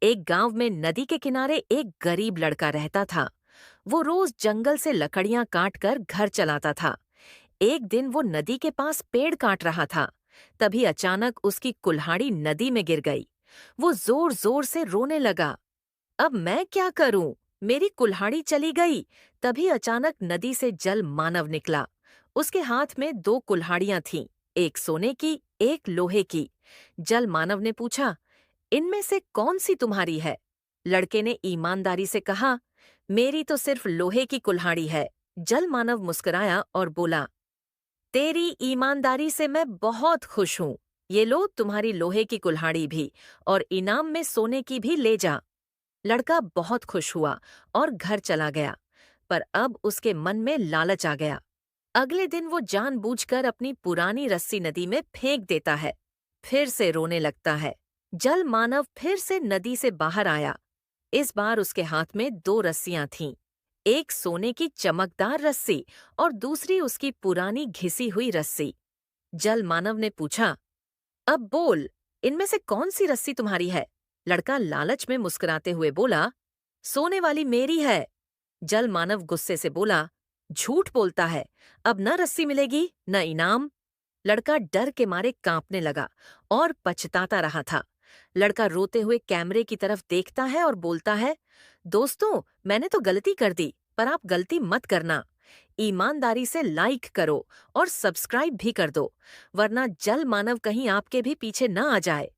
एक गांव में नदी के किनारे एक गरीब लड़का रहता था। वो रोज जंगल से लकड़ियां काट कर घर चलाता था। एक दिन वो नदी के पास पेड़ काट रहा था। तभी अचानक उसकी कुल्हाड़ी नदी में गिर गई। वो जोर जोर से रोने लगा। अब मैं क्या करूं? मेरी कुल्हाड़ी चली गई। तभी अचानक नदी से जल मानव निकला। उसके हाथ में दो कुल्हाड़ियां थीं, एक सोने की, एक लोहे की। जल मानव ने पूछा, इनमें से कौन सी तुम्हारी है? लड़के ने ईमानदारी से कहा, मेरी तो सिर्फ लोहे की कुल्हाड़ी है। जल मानव मुस्कुराया और बोला, तेरी ईमानदारी से मैं बहुत खुश हूँ। ये लो तुम्हारी लोहे की कुल्हाड़ी भी, और इनाम में सोने की भी ले जा। लड़का बहुत खुश हुआ और घर चला गया। पर अब उसके मन में लालच आ गया। अगले दिन वो जानबूझकर अपनी पुरानी रस्सी नदी में फेंक देता है। फिर से रोने लगता है। जल मानव फिर से नदी से बाहर आया। इस बार उसके हाथ में दो रस्सियां थीं, एक सोने की चमकदार रस्सी और दूसरी उसकी पुरानी घिसी हुई रस्सी। जल मानव ने पूछा, अब बोल, इनमें से कौन सी रस्सी तुम्हारी है? लड़का लालच में मुस्कुराते हुए बोला, सोने वाली मेरी है। जल मानव गुस्से से बोला, झूठ बोलता है। अब न रस्सी मिलेगी न इनाम। लड़का डर के मारे कांपने लगा और पछताता रहा था। लड़का रोते हुए कैमरे की तरफ देखता है और बोलता है, दोस्तों, मैंने तो गलती कर दी, पर आप गलती मत करना। ईमानदारी से लाइक करो और सब्सक्राइब भी कर दो, वरना जल मानव कहीं आपके भी पीछे न आ जाए।